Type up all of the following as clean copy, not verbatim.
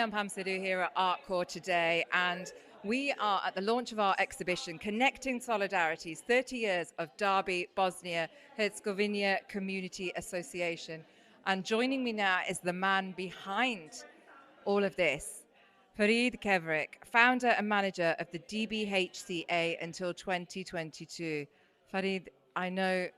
I'm Pam Sidhu here at ArtCore today, and we are at the launch of our exhibition, Connecting Solidarities, 30 Years of Derby, Bosnia-Herzegovina Community Association. And joining me now is the man behind all of this, Ferid Kevric, founder and manager of the DBHCA until 2022. Ferid, I know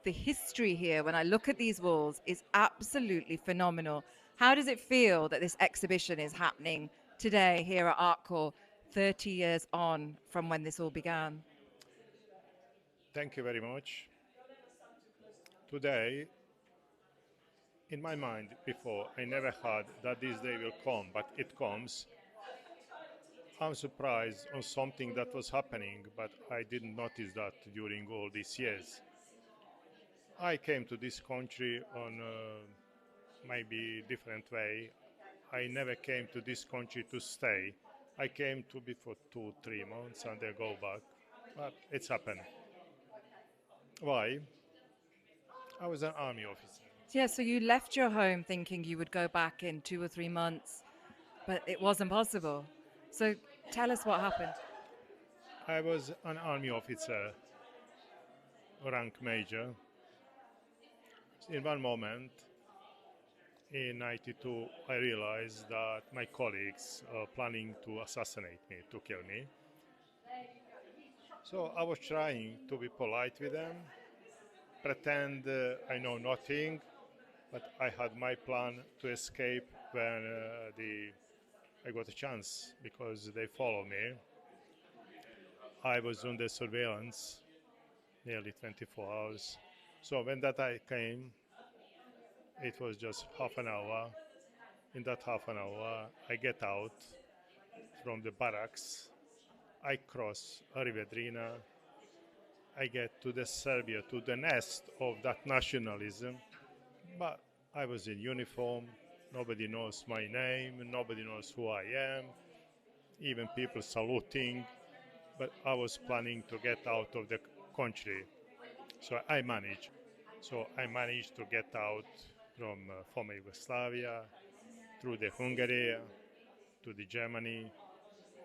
the history here, when I look at these walls, is absolutely phenomenal. How does it feel that this exhibition is happening today here at ArtCore, 30 years on from when this all began? Thank you very much. Today, in my mind before, I never had that this day will come, but it comes. I'm surprised on something that was happening, but I didn't notice that during all these years. I came to this country on maybe different way. I never came to this country to stay. I came to be for 2-3 months and then go back. But it's happened. Why? I was an army officer. Yeah, so you left your home thinking you would go back in 2 or 3 months, but it wasn't possible. So tell us what happened. I was an army officer, rank major. In one moment, in 92, I realized that my colleagues are planning to assassinate me, to kill me. So I was trying to be polite with them, pretend I know nothing, but I had my plan to escape when I got a chance because they follow me. I was under surveillance nearly 24 hours. So when that I came, it was just half an hour. In that half an hour, I get out from the barracks. I cross River Drina. I get to the Serbia, to the nest of that nationalism. But I was in uniform. Nobody knows my name. Nobody knows who I am. Even people saluting. But I was planning to get out of the country. So I managed. So I managed to get out from former Yugoslavia, through the Hungary, to the Germany.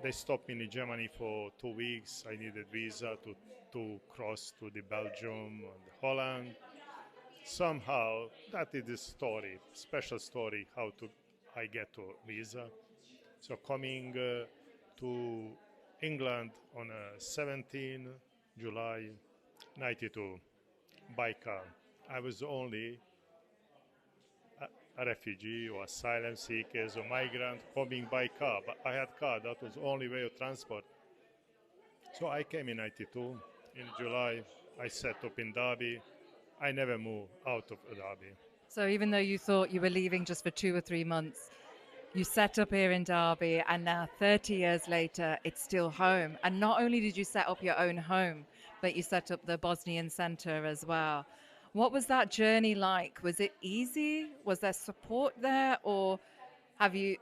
They stopped me in Germany for 2 weeks. I needed visa to cross to the Belgium and Holland. Somehow, that is the story, special story, how to I get to visa. So coming to England on 17 July 92 by car. I was only a refugee or asylum seekers or migrant coming by car, but I had car. That was the only way of transport. So I came in 92. In July, I set up in Derby. I never moved out of Derby. So even though you thought you were leaving just for 2 or 3 months, you set up here in Derby, and now 30 years later, it's still home. And not only did you set up your own home, but you set up the Bosnian Center as well. What was that journey like? Was it easy? Was there support there? Or have you...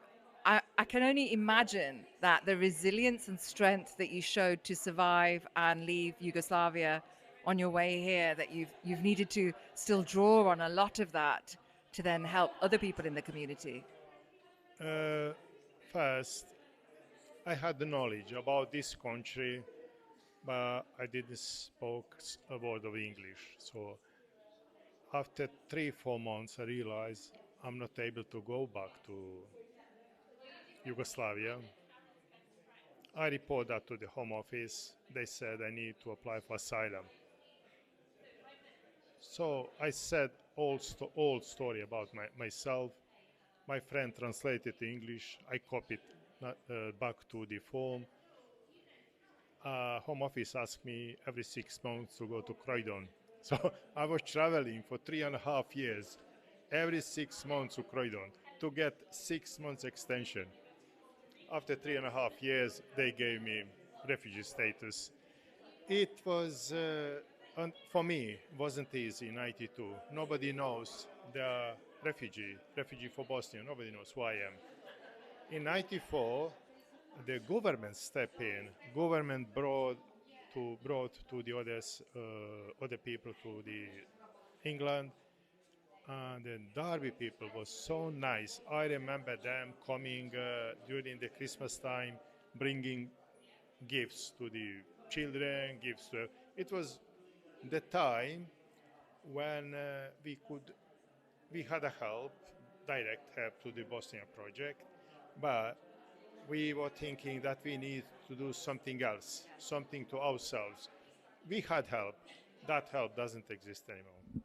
I can only imagine that the resilience and strength that you showed to survive and leave Yugoslavia on your way here, that you've needed to still draw on a lot of that to then help other people in the community. First, I had the knowledge about this country, but I didn't spoke a word of English. So after 3-4 months, I realized I'm not able to go back to Yugoslavia. I report that to the Home Office. They said I need to apply for asylum. So I said old story about myself. My friend translated to English. I copied back to the form. Home Office asked me every 6 months to go to Croydon. So I was traveling for 3.5 years, every 6 months to Croydon to get 6 months extension. After 3.5 years, they gave me refugee status. It was, for me, wasn't easy in 92. Nobody knows the refugee for Bosnia. Nobody knows who I am. In 94, the government stepped in. Government brought to the other people to the England. And the Derby people was so nice. I remember them coming during the Christmas time, bringing gifts to the children, gifts to. It was the time when we had a help, direct help to the Bosnia project, but we were thinking that we need to do something else, something to ourselves. We had help. That help doesn't exist anymore.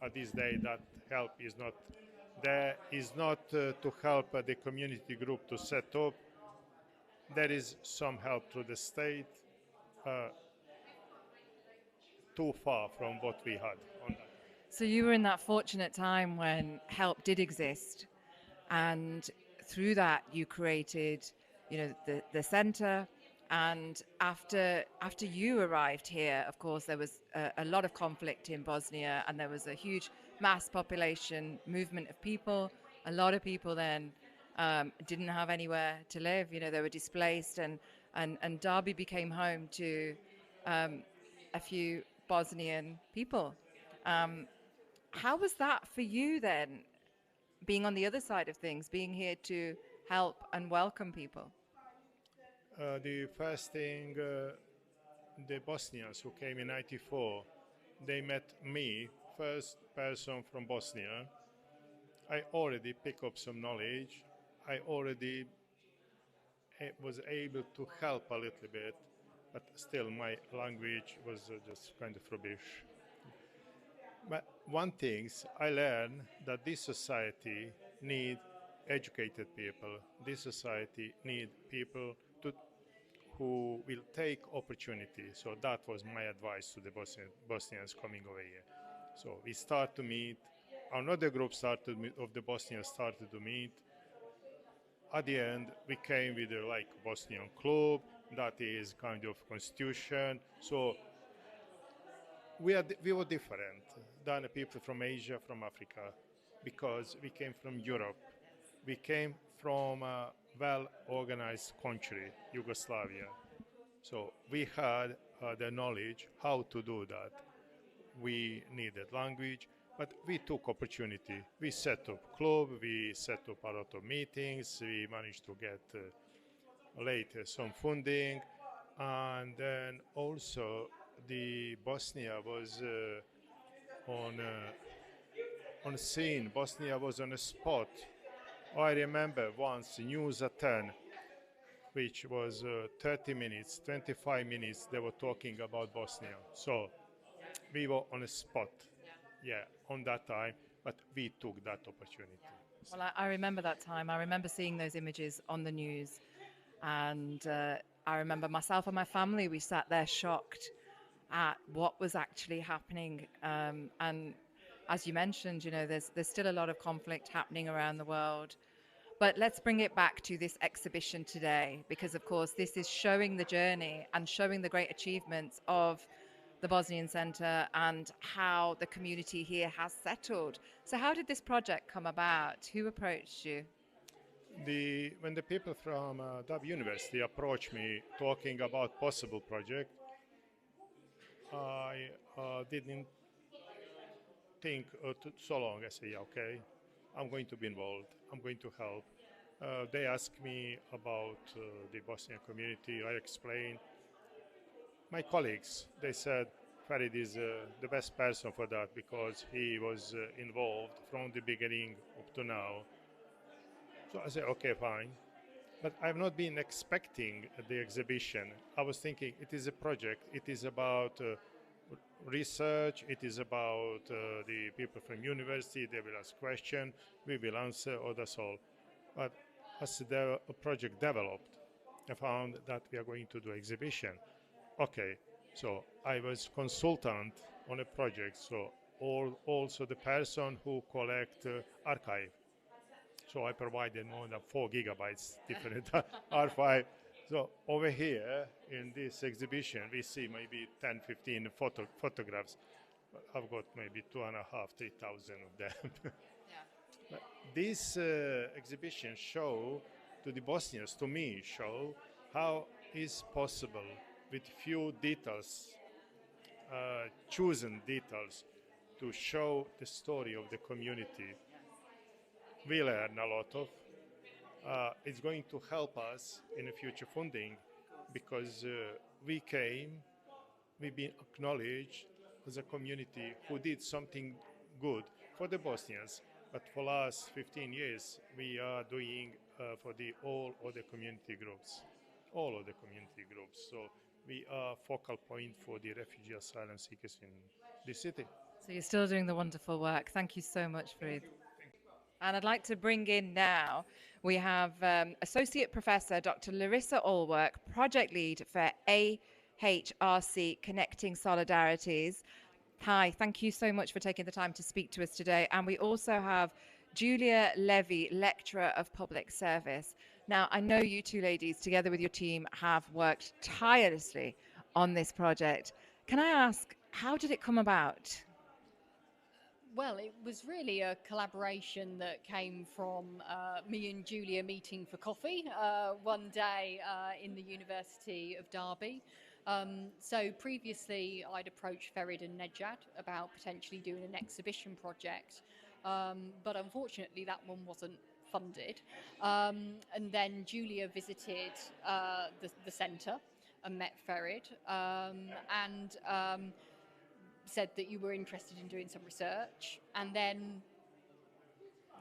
At this day, that help is not there. Is not to help the community group to set up. There is some help through the state, uh, too far from what we had on that. So you were in that fortunate time when help did exist, and through that you created, the center. And after you arrived here, of course, there was a lot of conflict in Bosnia, and there was a huge mass population movement of people. A lot of people then didn't have anywhere to live. They were displaced, and Derby became home to a few Bosnian people. Um, how was that for you then, being on the other side of things, being here to help and welcome people? The first thing, the Bosnians who came in '94, they met me, first person from Bosnia. I already picked up some knowledge. I already was able to help a little bit, but still my language was just kind of rubbish. But one thing I learned that this society need educated people. This society need people who will take opportunity. So that was my advice to the Bosnians coming over here. So we start to meet. Another group of the Bosnians started to meet. At the end, we came with a Bosnian club that is kind of constitution. So we were different than the people from Asia, from Africa, because we came from Europe. We came from a well-organized country, Yugoslavia. So we had the knowledge how to do that. We needed language, but we took opportunity. We set up club, we set up a lot of meetings, we managed to get later some funding, and then also the Bosnia was on scene. Bosnia was on a spot. I remember once News at 10, which was 30 minutes, 25 minutes, they were talking about Bosnia. So we were on a spot, yeah, on that time, but we took that opportunity. Well, I remember that time. I remember seeing those images on the news. And I remember myself and my family, we sat there shocked at what was actually happening. And as you mentioned, there's still a lot of conflict happening around the world. But let's bring it back to this exhibition today, because of course this is showing the journey and showing the great achievements of the Bosnian Center and how the community here has settled. So how did this project come about? Who approached you? When the people from Dub University approached me talking about possible project, I didn't think so long. I say, yeah, okay, I'm going to be involved. I'm going to help. They asked me about the Bosnian community. I explained. My colleagues, they said, Ferid is the best person for that because he was involved from the beginning up to now. So I said, okay, fine. But I've not been expecting the exhibition. I was thinking it is a project. It is about research. It is about the people from university. They will ask questions. We will answer, or that's all. But as the project developed, I found that we are going to do exhibition. Okay, so I was consultant on a project. So also the person who collect archive. So I provided more than 4 gigabytes different R5. So over here in this exhibition, we see maybe 10, 15 photographs. I've got maybe 2,500, 3,000 of them. But this exhibition show to the Bosnians, to me, show how is possible with few details, chosen details, to show the story of the community, we learn a lot of. It's going to help us in the future funding because we've been acknowledged as a community who did something good for the Bosnians. But for last 15 years, we are doing for the all of the community groups, all of the community groups. So we are focal point for the refugee asylum seekers in the city. So you're still doing the wonderful work. Thank you so much, Farid. And I'd like to bring in now, we have Associate Professor Dr. Larissa Allwork, Project Lead for AHRC Connecting Solidarities. Hi, thank you so much for taking the time to speak to us today. And we also have Julia Levy, Lecturer of Public Service. Now, I know you two ladies, together with your team, have worked tirelessly on this project. Can I ask, how did it come about? Well, it was really a collaboration that came from me and Julia meeting for coffee one day in the University of Derby. So previously I'd approached Ferid and Nejad about potentially doing an exhibition project, but unfortunately that one wasn't funded. And then Julia visited the centre and met Ferid, and said that you were interested in doing some research, and then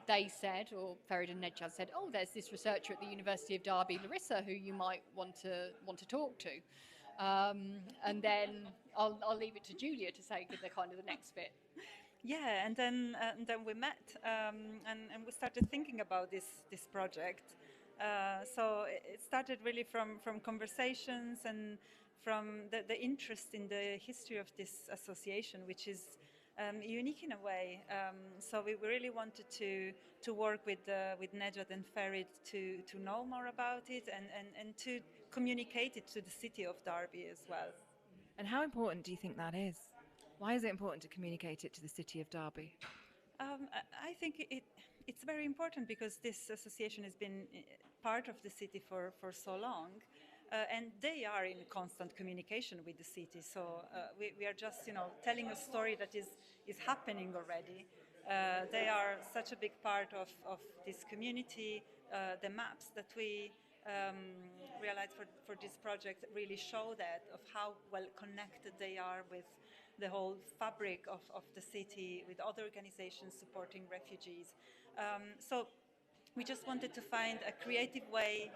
they said, or Ferid and Nejad said, "Oh, there's this researcher at the University of Derby, Larissa, who you might want to talk to." And then I'll leave it to Julia to say the kind of the next bit. Yeah, and then we met, and we started thinking about this project. So it started really from conversations and from the interest in the history of this association, which is unique in a way. So we really wanted to work with Nejad and Ferid to know more about it and to communicate it to the city of Derby as well. And how important do you think that is? Why is it important to communicate it to the city of Derby? I think it's very important because this association has been part of the city for so long. And they are in constant communication with the city. So we are just, telling a story that is happening already. They are such a big part of this community. The maps that we realized for this project really show that, of how well connected they are with the whole fabric of the city, with other organizations supporting refugees. So we just wanted to find a creative way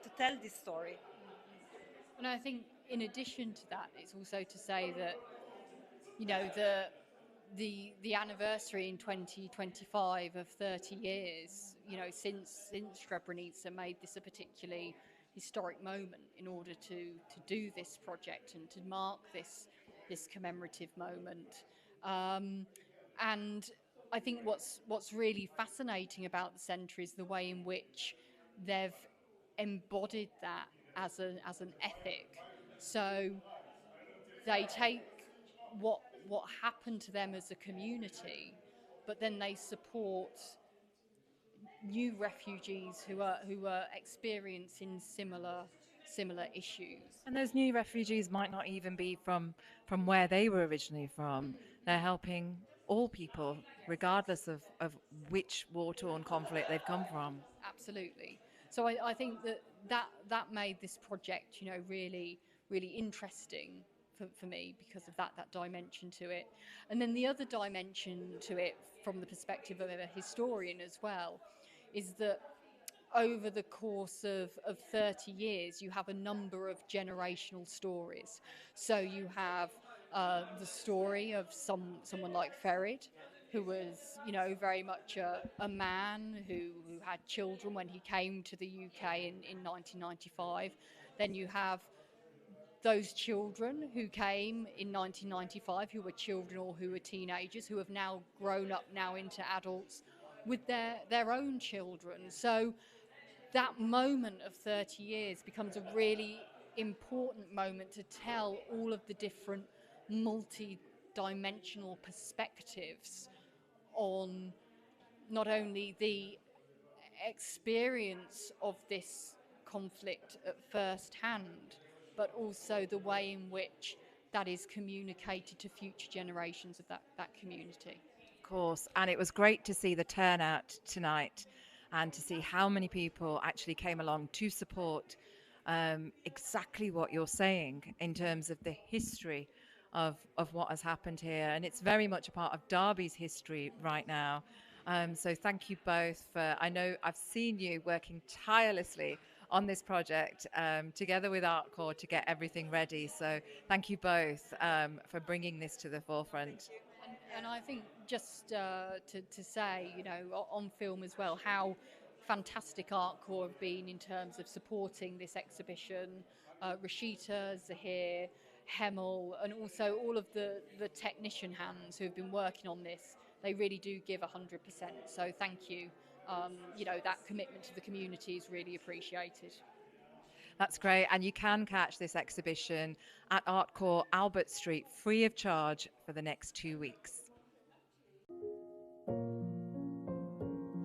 to tell this story. And I think in addition to that, it's also to say that, the anniversary in 2025 of 30 years, since Srebrenica made this a particularly historic moment in order to do this project and to mark this commemorative moment. And I think what's really fascinating about the centre is the way in which they've embodied that as an ethic. So they take what happened to them as a community, but then they support new refugees who are experiencing similar issues. And those new refugees might not even be from where they were originally from. They're helping all people, regardless of which war-torn conflict they've come from. Absolutely. So I think that made this project, really, really interesting for me because of that dimension to it. And then the other dimension to it from the perspective of a historian as well is that over the course of 30 years, you have a number of generational stories. So you have the story of someone like Ferid, who was, very much a man who had children when he came to the UK in 1995. Then you have those children who came in 1995, who were children or who were teenagers, who have now grown up now into adults with their own children. So that moment of 30 years becomes a really important moment to tell all of the different multi-dimensional perspectives on not only the experience of this conflict at first hand, but also the way in which that is communicated to future generations of that community. Of course, and it was great to see the turnout tonight and to see how many people actually came along to support exactly what you're saying in terms of the history of what has happened here. And it's very much a part of Derby's history right now. So thank you both for, I know I've seen you working tirelessly on this project together with ArtCore to get everything ready. So thank you both for bringing this to the forefront. And I think just to say, you know, on film as well, how fantastic ArtCore have been in terms of supporting this exhibition. Rashita, Zahir, Hemel, and also all of the technician hands who have been working on this. They really do give 100%. So thank you. You know, that commitment to the community is really appreciated. That's great. And you can catch this exhibition at ArtCore Albert Street free of charge for the next 2 weeks.